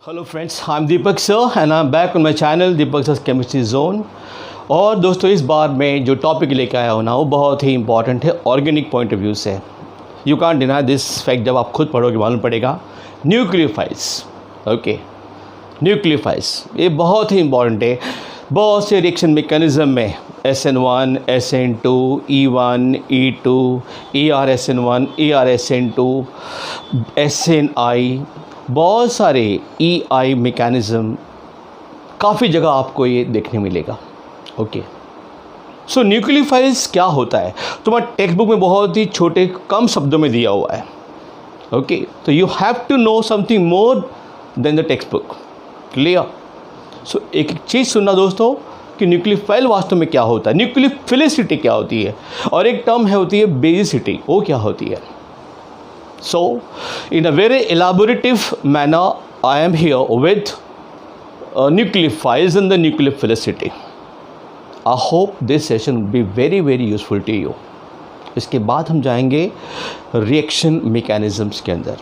Hello friends, I am Deepak sir and I am back on my channel Deepak sir chemistry zone. और दोस्तों, इस बार मैं जो topic लेकर आया हूँ ना, वो बहुत ही इंपॉर्टेंट है ऑर्गेनिक पॉइंट ऑफ व्यू से। You can't deny this fact, जब आप खुद पढ़ोगे मालूम पड़ेगा। न्यूक्लियोफाइल्स, ओके, न्यूक्लियोफाइल्स ये बहुत ही इंपॉर्टेंट है। बहुत से रिएक्शन मैकेनिज्म में SN1, SN2, E1, E2, ERSN1, ERSN2, SNI, बहुत सारे EI मैकेनिज़्म काफ़ी जगह आपको ये देखने मिलेगा। ओके, सो न्यूक्लियोफाइल्स क्या होता है तुम्हारे टेक्स्ट बुक में बहुत ही छोटे कम शब्दों में दिया हुआ है। ओके, तो you have to know something more than the textbook. Clear? So एक एक चीज़ सुनना दोस्तों कि न्यूक्लियोफाइल वास्तव में क्या होता है, न्यूक्लियोफिलिसिटी क्या होती है, और एक टर्म है होती है बेसिसिटी, वो क्या होती है। So, in a very elaborative manner, I am here with nucleophiles and the nucleophilicity. I hope this session will be very very useful to you. इसके बाद हम जाएंगे रिएक्शन मैकेनिज़म्स के अंदर,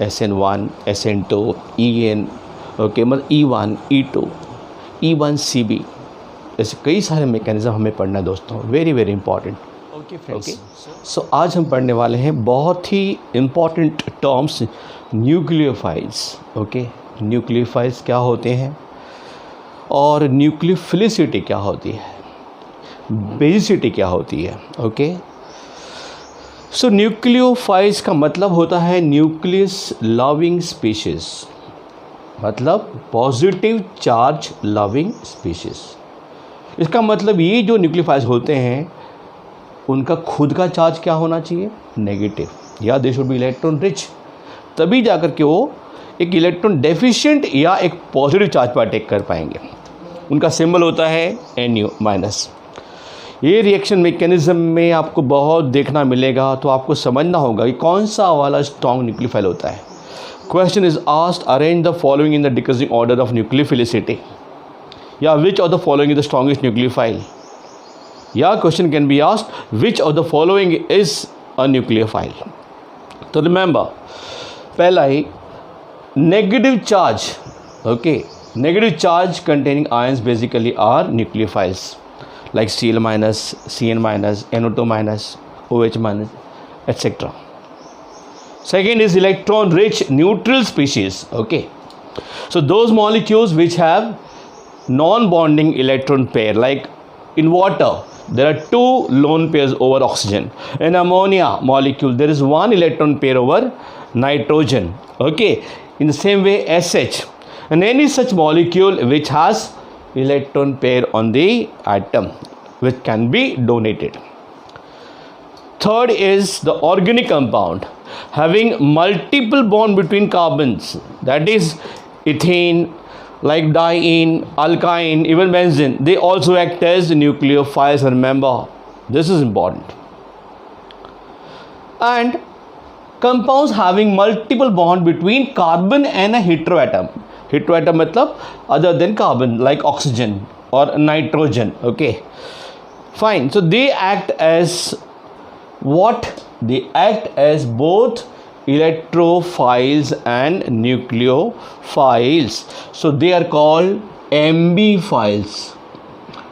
SN1, SN2, EN, ओके, मतलब E1, E2, E1CB, ऐसे कई सारे मैकेनिज़्म हमें पढ़ना है दोस्तों, very very important. Okay friends, so आज हम पढ़ने वाले हैं बहुत ही important terms, nucleophiles. Okay, nucleophiles क्या होते हैं और न्यूक्लियोफिलिसिटी क्या होती है, बेसिसिटी क्या होती है। ओके, सो न्यूक्लियोफाइल्स का मतलब होता है न्यूक्लियस लविंग स्पीशीज़, मतलब पॉजिटिव चार्ज लविंग स्पीशीज़। इसका मतलब ये जो न्यूक्लियोफाइल्स होते हैं उनका खुद का चार्ज क्या होना चाहिए, नेगेटिव, या they should be electron rich, तभी जाकर के वो एक इलेक्ट्रॉन डेफिशिएंट या एक पॉजिटिव चार्ज पर अटैक कर पाएंगे। उनका सिंबल होता है NU-। ये रिएक्शन मैकेनिज्म में आपको बहुत देखना मिलेगा, तो आपको समझना होगा कि कौन सा वाला स्ट्रॉन्ग न्यूक्लियोफाइल होता है। Question is asked, arrange the following in the decreasing order of nucleophilicity, या which of the following is the strongest nucleophile, या question can be asked which of the following is a nucleophile. तो remember, पहला ही negative charge, okay, negative charge containing ions basically are nucleophiles like Cl-, Cn-, NO2-, OH-, etc. Second is electron rich neutral species. Okay, so those molecules which have non-bonding electron pair, like in water there are two lone pairs over oxygen. In ammonia molecule there is one electron pair over nitrogen. Okay, in the same way SH, and any such molecule which has electron pair on the atom which can be donated. Third is the organic compound having multiple bond between carbons, that is ethane, like diene, alkyne, even benzene. They also act as nucleophiles. Remember, this is important. And compounds having multiple bond between carbon and a heteroatom. Heteroatom मतलब other than carbon, like oxygen or nitrogen. Okay, fine. So they act as what? They act as both electrophiles and nucleophiles. So they are called ambiphiles.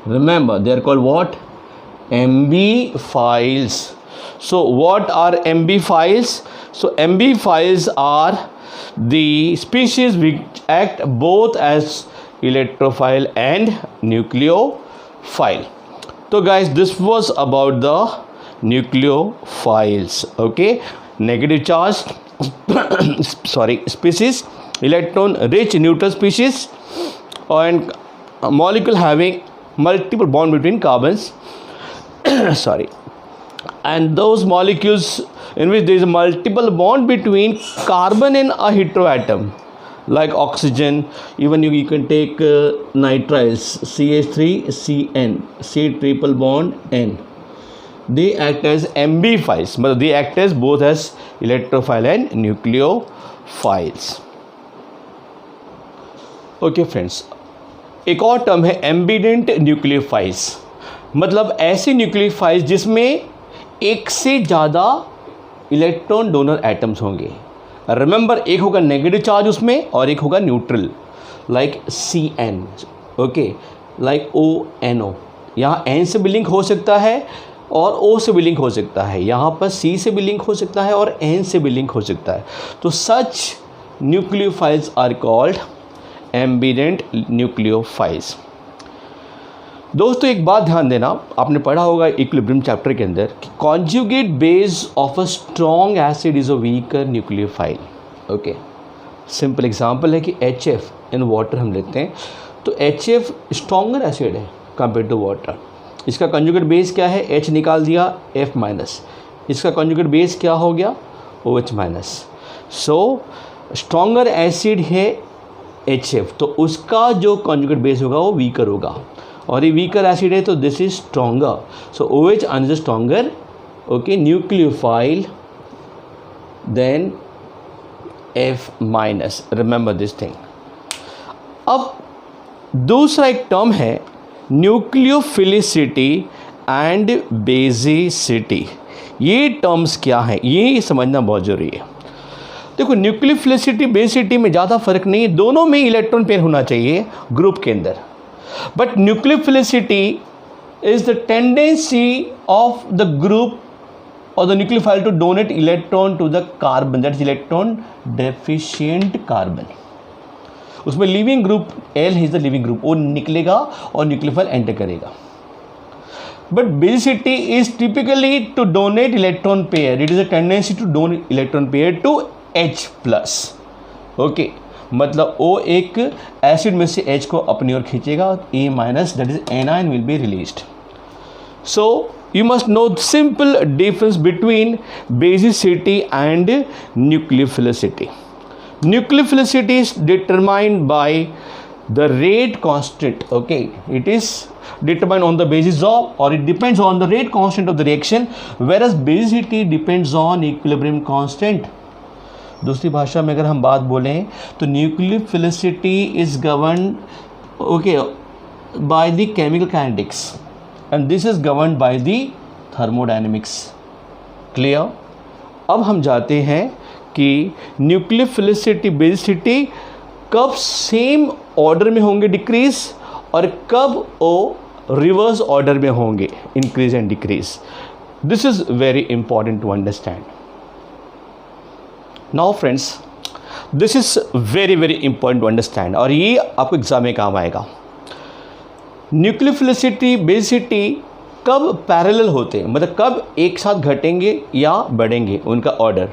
Remember, they are called what? Ambiphiles. So what are ambiphiles? So ambiphiles are the species which act both as electrophile and nucleophile. So guys, this was about the nucleophiles. Okay, negative charge species, electron rich neutral species, and a molecule having multiple bond between carbons and those molecules in which there is a multiple bond between carbon and a heteroatom, like oxygen. Even you can take nitriles, CH3CN, C triple bond N. They act as ambiphiles, but they act as both as electrophile and nucleophiles. Okay friends, एक और term है ambient nucleophiles, मतलब ऐसे nucleophiles जिसमें एक से ज़्यादा electron donor atoms होंगे। रिमेंबर, एक होगा नेगेटिव चार्ज उसमें और एक होगा neutral, like CN, okay, like ONO। यहाँ N से भी लिंक हो सकता है और O से भी लिंक हो सकता है, यहाँ पर C से भी लिंक हो सकता है और N से भी लिंक हो सकता है। तो such nucleophiles are called ambident nucleophiles. दोस्तों एक बात ध्यान देना, आपने पढ़ा होगा इक्विलिब्रियम चैप्टर के अंदर कि conjugate base of a strong acid is a weaker nucleophile. Okay, simple example है कि HF इन वाटर हम लेते हैं, तो HF स्ट्रॉन्गर एसिड है कंपेयर टू वाटर। इसका कॉन्जुगेट बेस क्या है, H निकाल दिया F माइनस, इसका कॉन्जुगेट बेस क्या हो गया, OH माइनस। सो स्ट्रॉन्गर एसिड है HF, तो उसका जो कॉन्जुगेट बेस होगा वो वीकर होगा, और ये वीकर एसिड है तो this is stronger. So OH is stronger, okay, nucleophile then F minus, remember this thing. अब दूसरा एक टर्म है न्यूक्लियोफिलिसिटी एंड बेसिसिटी। ये टर्म्स क्या हैं, ये समझना बहुत ज़रूरी है। देखो, न्यूक्लियोफिलिसिटी बेसिसिटी में ज़्यादा फर्क नहीं है, दोनों में इलेक्ट्रॉन पेयर होना चाहिए ग्रुप के अंदर। But nucleophilicity is the tendency of the group or the nucleophile to donate electron to the carbon, that is electron deficient carbon. उसमें leaving group L is the living group, वो निकलेगा और nucleophile enter करेगा। But basicity is typically to donate electron pair. It is a tendency to donate electron pair to H plus. Okay. मतलब O एक acid में से H को अपनी ओर खींचेगा, A minus that is anion will be released. So you must know simple difference between basicity and nucleophilicity. Nucleophilicity is determined by the rate constant, okay, it is determined on the basis of, or it depends on the rate constant of the reaction, whereas basicity depends on equilibrium constant. दूसरी भाषा में अगर हम बात बोलें तो nucleophilicity is govern, okay, by the chemical kinetics and this is govern by the thermodynamics. Clear? अब हम जाते हैं कि न्यूक्लियोफिलिसिटी बेसिसिटी कब सेम ऑर्डर में होंगे डिक्रीज और कब वो रिवर्स ऑर्डर में होंगे increase and decrease. This is very important to understand. Now friends, this is very very important to understand, और ये आपको एग्जाम में काम आएगा। न्यूक्लियोफिलिसिटी बेसिसिटी कब पैरेलल होते हैं, मतलब कब एक साथ घटेंगे या बढ़ेंगे उनका order.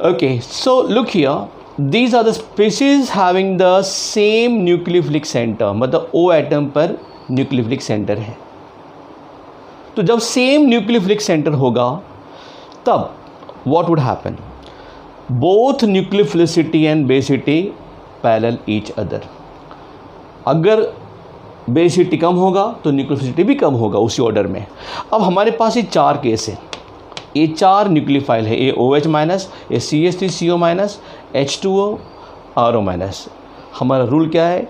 Okay, so look here, these are the species having the same nucleophilic center, मतलब O एटम पर न्यूक्लियोफिलिक सेंटर है। तो जब सेम न्यूक्लियोफिलिक सेंटर होगा तब what would happen? Both nucleophilicity and basicity parallel each other. अगर basicity कम होगा तो न्यूक्लियोफिलिसिटी भी कम होगा उसी ऑर्डर में। अब हमारे पास ये चार केस है, ये चार न्यूक्लियोफाइल है, ये OH माइनस, ये CH3CO minus, H2O, RO minus. हमारा रूल क्या है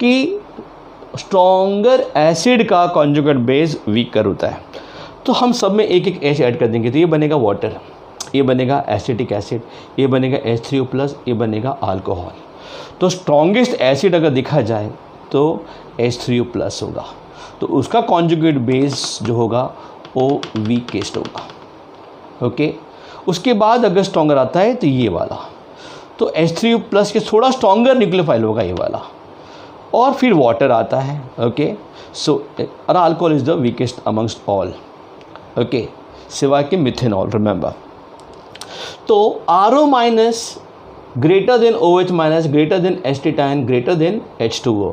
कि स्ट्रॉन्गर एसिड का कॉन्जुगेट बेस वीकर होता है, तो हम सब में एक एक H ऐड कर देंगे, तो ये बनेगा वाटर, ये बनेगा एसिटिक एसिड, ये बनेगा H3O प्लस, ये बनेगा अल्कोहल। तो स्ट्रॉन्गेस्ट एसिड अगर देखा जाए तो H3O प्लस होगा, तो उसका कॉन्जुगेट बेस जो होगा वो वीकेस्ट होगा। ओके, उसके बाद अगर स्ट्रॉन्गर आता है तो ये वाला, तो H3O प्लस के थोड़ा स्ट्रॉन्गर न्यूक्लियोफाइल होगा ये वाला, और फिर वाटर आता है। Okay, so alcohol is the weakest amongst all, okay, सिवाय के मिथेनॉल, रिमेंबर। तो RO minus greater than OH minus, greater than acetylene, greater than H2O.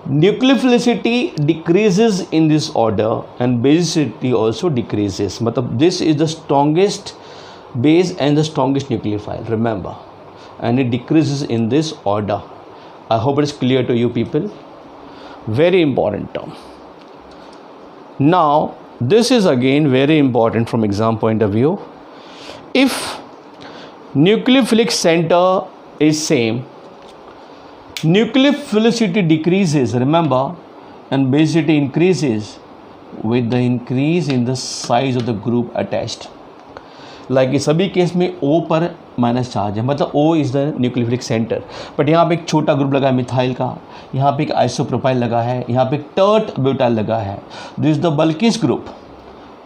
Nucleophilicity decreases in this order and basicity also decreases. मतलब this is the strongest base and the strongest nucleophile, remember, and it decreases in this order. I hope it is clear to you people. Very important term. Now this is again very important from exam point of view. If nucleophilic center is same, nucleophilicity decreases, remember, and basicity increases with the increase in the size of the group attached. Like ये सभी case में O पर minus charge है, मतलब O is the nucleophilic centre. But यहाँ पे एक छोटा ग्रुप लगा है मिथाइल का, यहाँ पे एक आइसोप्रोपाइल लगा है, यहाँ पे एक टर्ट ब्यूटाइल लगा है, दिस इज द बल्किस्ट ग्रुप।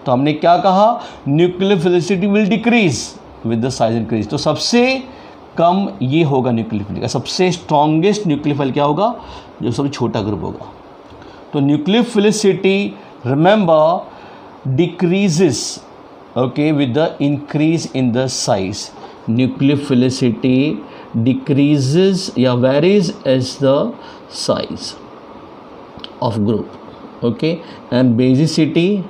तो हमने क्या कहा, nucleophilicity will decrease with the size increase. तो सबसे कम ये होगा न्यूक्लियोफिलिक, सबसे स्ट्रॉन्गेस्ट न्यूक्लियोफाइल क्या होगा, जो सबसे छोटा ग्रुप होगा। तो nucleophilicity remember decreases okay with the increase in the size. Nucleophilicity decreases या varies as the size of group okay, and basicity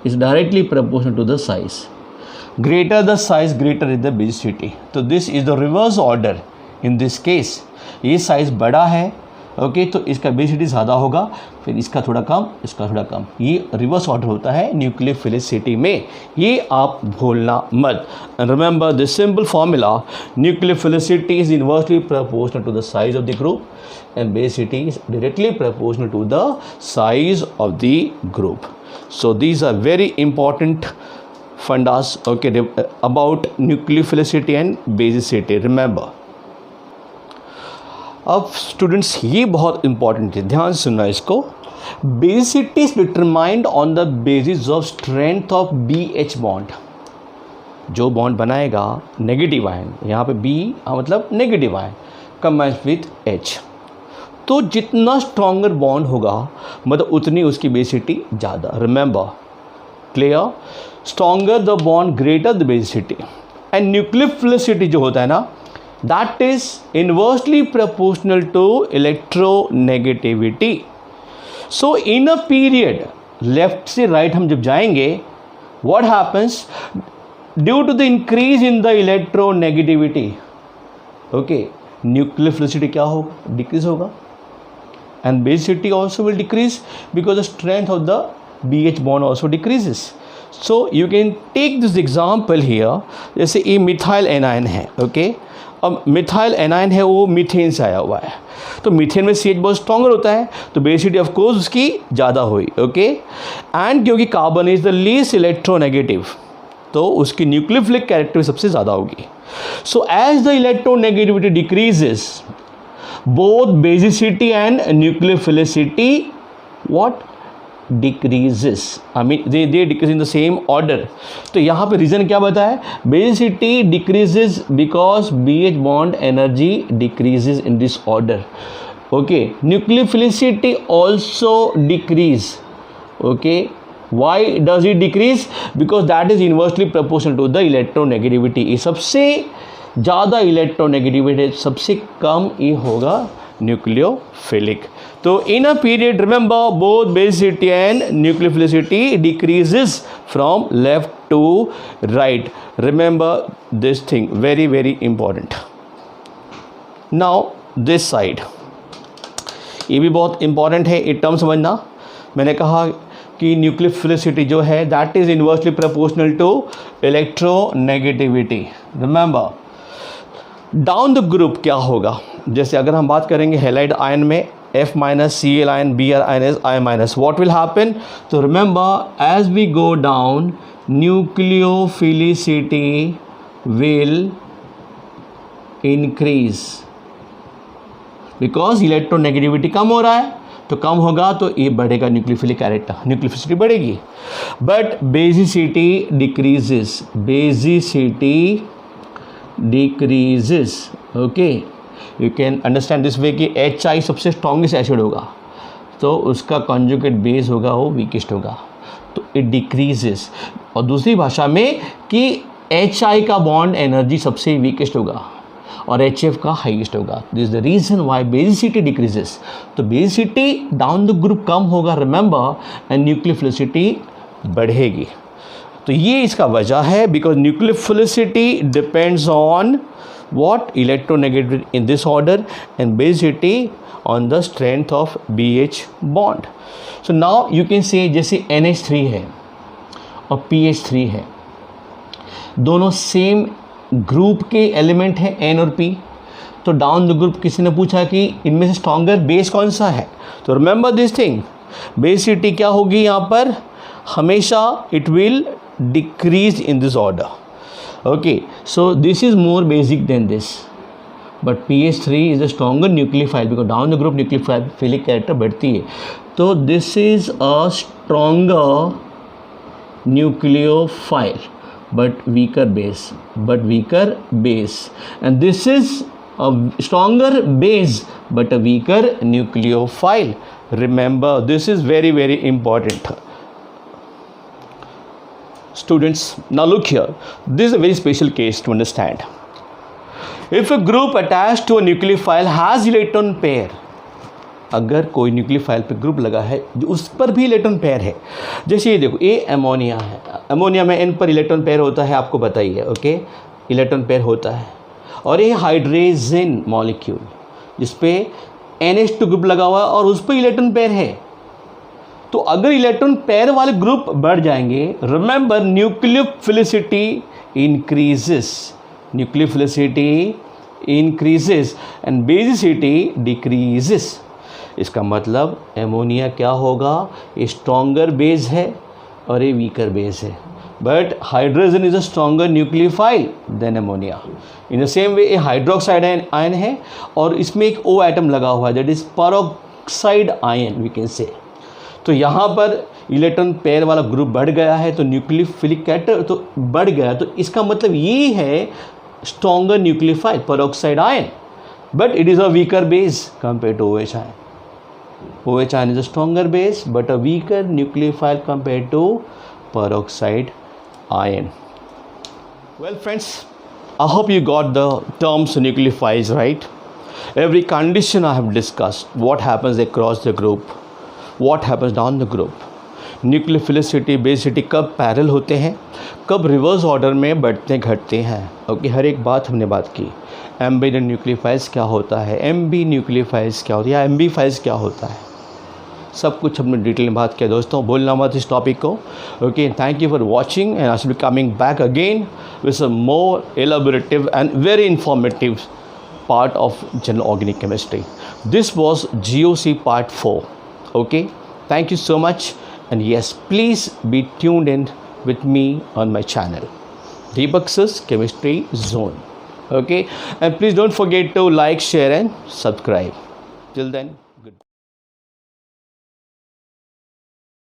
is directly proportional to the size. Greater the size, greater is the basicity. तो this is the reverse order in this case. ये size बड़ा है okay, तो इसका basicity ज़्यादा होगा, फिर इसका थोड़ा कम, इसका थोड़ा कम। ये रिवर्स ऑर्डर होता है न्यूक्लियोफिलिसिटी में, ये आप भूलना मत। And remember this simple formula, nucleophilicity is inversely proportional to the size of the group and basicity is directly proportional to the size of the group. So these are very important fundas okay about nucleophilicity and basicity remember। अब students ये बहुत important है, ध्यान सुनना इसको। Basicity is determined on the basis of strength of BH bond. जो bond बनाएगा negative ion, यहाँ पे B मतलब negative ion combines with H, तो जितना स्ट्रॉन्गर बॉन्ड होगा मतलब उतनी उसकी बेसिसिटी ज़्यादा। Remember clear, stronger the bond greater the basicity. And nucleophilicity जो होता है ना, that is inversely proportional to electronegativity. So in a period left से right हम जब जाएंगे, what happens due to the increase in the electronegativity okay, nucleophilicity क्या होगा, decrease होगा, and basicity also will decrease because the strength of the BH bond also decreases. So you can take this example here, जैसे ये methyl anion है okay, अब methyl anion है वो methane से आया हुआ है, तो मीथेन में CH बहुत स्ट्रॉन्गर होता है, तो बेसिसिटी ऑफ कोर्स उसकी ज़्यादा हुई ओके। एंड क्योंकि carbon is the least electronegative, तो उसकी न्यूक्लियोफिलिक कैरेक्टर सबसे ज़्यादा होगी। So as the electronegativity decreases, both basicity and nucleophilicity what decreases, I mean they decrease in the same order। तो यहाँ पे रीज़न क्या बताया, basicity decreases because BH bond energy decreases in this order okay, nucleophilicity also decrease okay, why does it decrease, because that is inversely proportional to the electronegativity। ये सबसे ज़्यादा electronegativity, सबसे कम ये होगा न्यूक्लियोफिलिक। तो in a period remember both basicity and nucleophilicity decreases from left to right. Remember this thing, very very important. Now this side, ये भी बहुत इंपॉर्टेंट है, ये टर्म समझना। मैंने कहा कि न्यूक्लियोफिलिसिटी जो है that is inversely proportional to electronegativity. Remember down the group क्या होगा, जैसे अगर हम बात करेंगे हैलाइड आयन में F minus Cl ion, Br ion is I minus, what will happen? So remember as we go down, nucleophilicity will increase because electronegativity कम हो रहा है, तो कम होगा तो ये बढ़ेगा न्यूक्लियोफिलिक कैरेक्टर, न्यूक्लियोफिलिसिटी बढ़ेगी। But basicity decreases, basicity decreases okay. You can understand this way कि HI सबसे स्ट्रॉन्गेस्ट एसिड होगा, तो उसका कॉन्जुगेट बेस होगा वो वीकेस्ट होगा, तो इट डिक्रीजेस। और दूसरी भाषा में कि HI का बॉन्ड एनर्जी सबसे वीकेस्ट होगा और HF का हाईएस्ट होगा। This is the reason why basicity decreases. तो बेसिसिटी डाउन द ग्रुप कम होगा रिमेंबर, एंड न्यूक्लियोफिलिसिटी बढ़ेगी। तो ये इसका वजह है, because nucleophilicity depends on what electronegativity in this order and basicity on the strength of BH bond। so now you can say जैसे NH3 है और PH3 है, दोनों सेम ग्रुप के एलिमेंट हैं N और P, तो डाउन द ग्रुप किसी ने पूछा कि इनमें से स्ट्रॉन्गर बेस कौन सा है, तो रिमेंबर दिस थिंग, बेसिसिटी क्या होगी यहाँ पर हमेशा, it will decreased in this order. Okay, so this is more basic than this, but pH3 is a stronger nucleophile because down the group nucleophilic character बढ़ती है. तो this is a stronger nucleophile but weaker base, and this is a stronger base but a weaker nucleophile. Remember, this is very, very important. Students, now look here. This is a very special case to understand. If a group attached to a nucleophile has electron pair, अगर कोई nucleophile पे group लगा है जो उस पर भी electron pair है, जैसे ये देखो, ये अमोनिया है. अमोनिया में n पर इलेक्ट्रॉन पेयर होता है, आपको बताइए. ओके, इलेक्ट्रॉन पेयर होता है. और ये हाइड्रोजन मॉलिक्यूल जिस पे NH2 ग्रुप लगा हुआ है और उस पर इलेक्ट्रॉन पेयर है. तो अगर इलेक्ट्रॉन पेयर वाले ग्रुप बढ़ जाएंगे, remember nucleophilicity increases and basicity decreases. इसका मतलब एमोनिया क्या होगा, ये स्ट्रॉन्गर बेस है और ये वीकर बेस है. But hydrogen is a stronger nucleophile than ammonia. In the same way ये हाइड्रोक्साइड आयन है और इसमें एक O एटम लगा हुआ है, that is peroxide ion we can say. तो यहाँ पर इलेक्ट्रॉन पेयर वाला ग्रुप बढ़ गया है, तो न्यूक्लियोफिलिक कैरेक्टर तो बढ़ गया. तो इसका मतलब ये है stronger nucleophile peroxide ion, but it is a weaker base compare to OH ion. OH ion is a stronger base but a weaker nucleophile compared to peroxide ion. Well friends, I hope you got the terms nucleophiles right. Every condition I have discussed, what happens across the group, what happens down the group, nucleophilicity basicity कब parallel होते हैं, कब reverse order में बढ़ते घटते हैं. Okay, हर एक बात हमने बात की. एम्बिडेंट न्यूक्लियोफाइल्स क्या होता है, एमबी न्यूक्लियोफाइल्स क्या होता है, या एमबी फाइल्स क्या होता है, सब कुछ हमने डिटेल में बात किया. दोस्तों, भूलना मत इस टॉपिक को. Okay, thank you for watching and I will be coming back again with some more elaborative and very informative part of general organic chemistry. This was GOC part 4. Okay, thank you so much, and yes, please be tuned in with me on my channel, Deepak's Chemistry Zone. Okay, and please don't forget to like, share and subscribe. Till then.